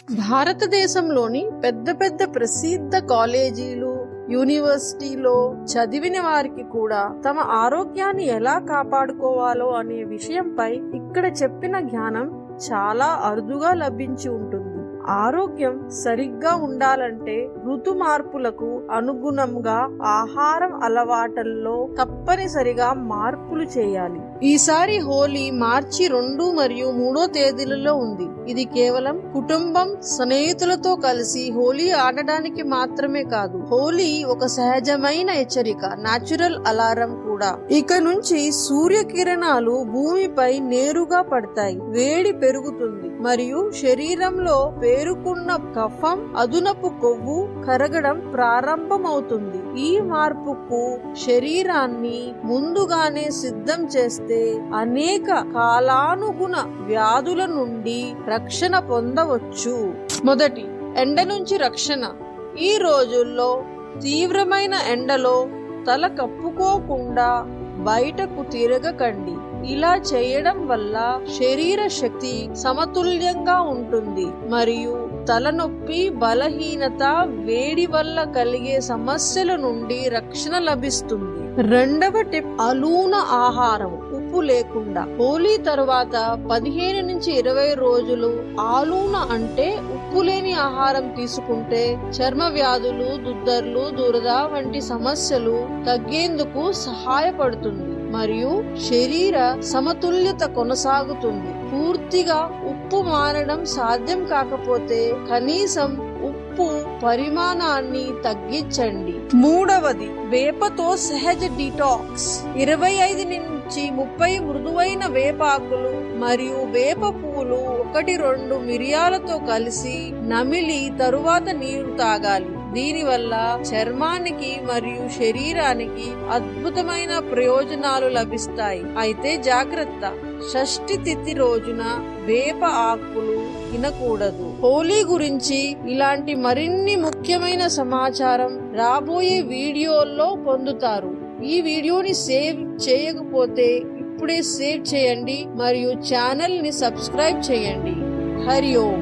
భారతదేశంలోని పెద్ద పెద్ద ప్రసిద్ధ కాలేజీలు, యూనివర్సిటీలో చదివిన వారికి కూడా తమ ఆరోగ్యాన్ని ఎలా కాపాడుకోవాలో అనే విషయంపై ఇక్కడ చెప్పిన జ్ఞానం చాలా అరుదుగా లభించి ఉంటుంది. ఆరోగ్యం సరిగ్గా ఉండాలంటే ఋతు మార్పులకు అనుగుణంగా ఆహారం అలవాట్లలో తప్పనిసరిగా మార్పులు చేయాలి. ఈసారి హోలీ మార్చి 2 మరియు 3 తేదీలలో ఉంది. ఇది కేవలం కుటుంబం, స్నేహితులతో కలిసి హోలీ ఆడడానికి మాత్రమే కాదు. హోలీ ఒక సహజమైన హెచ్చరిక, న్యాచురల్ అలారం కూడా. ఇక నుంచి సూర్యకిరణాలు భూమిపై నేరుగా పడతాయి, వేడి పెరుగుతుంది మరియు శరీరంలో పేరుకున్న కఫం, అదునపు కొవ్వు కరగడం ప్రారంభమవుతుంది. ఈ మార్పుకు శరీరాన్ని ముందుగానే సిద్ధం చేస్తే అనేక కాలానుగుణ వ్యాధుల నుండి రక్షణ పొందవచ్చు. మొదటి, ఎండ నుంచి రక్షణ. ఈ రోజుల్లో తీవ్రమైన ఎండలో తల కప్పుకోకుండా బయటకు తిరగకండి. ఇలా చేయడం వల్ల శరీర శక్తి సమతుల్యంగా ఉంటుంది మరియు తలనొప్పి, బలహీనత, వేడి వల్ల కలిగే సమస్యల నుండి రక్షణ లభిస్తుంది. రెండవ టిప్, అలూన ఆహారం, ఉప్పు లేకుండా. హోలీ తరువాత 15 నుంచి 20 రోజులు ఆలూన అంటే ఉప్పు లేని ఆహారం తీసుకుంటే చర్మ వ్యాధులు, దుద్దర్లు, దురద వంటి సమస్యలు తగ్గేందుకు సహాయపడుతుంది మరియు శరీర సమతుల్యత కొనసాగుతుంది. పూర్తిగా ఉప్పు మానడం సాధ్యం కాకపోతే కనీసం ఉప్పు పరిమాణాన్ని తగ్గించండి. మూడవది, వేపతో సహజ డిటాక్స్. 25 నుంచి 30 మృదువైన వేపాకులు మరియు వేప పువ్వులు 1-2 మిరియాలతో కలిసి నమిలి తరువాత నీరు తాగాలి. దీనివల్ల చర్మానికి మరియు శరీరానికి అద్భుతమైన ప్రయోజనాలు లభిస్తాయి. అయితే జాగ్రత్త, షష్ఠి తిథి రోజున వేప ఆకులు తినకూడదు. హోలీ గురించి ఇలాంటి మరిన్ని ముఖ్యమైన సమాచారం రాబోయే వీడియోల్లో పొందుతారు. ఈ వీడియోని సేవ్ చేయకపోతే ఇప్పుడే సేవ్ చేయండి మరియు ఛానల్ ని సబ్స్క్రైబ్ చేయండి. హరి ఓం.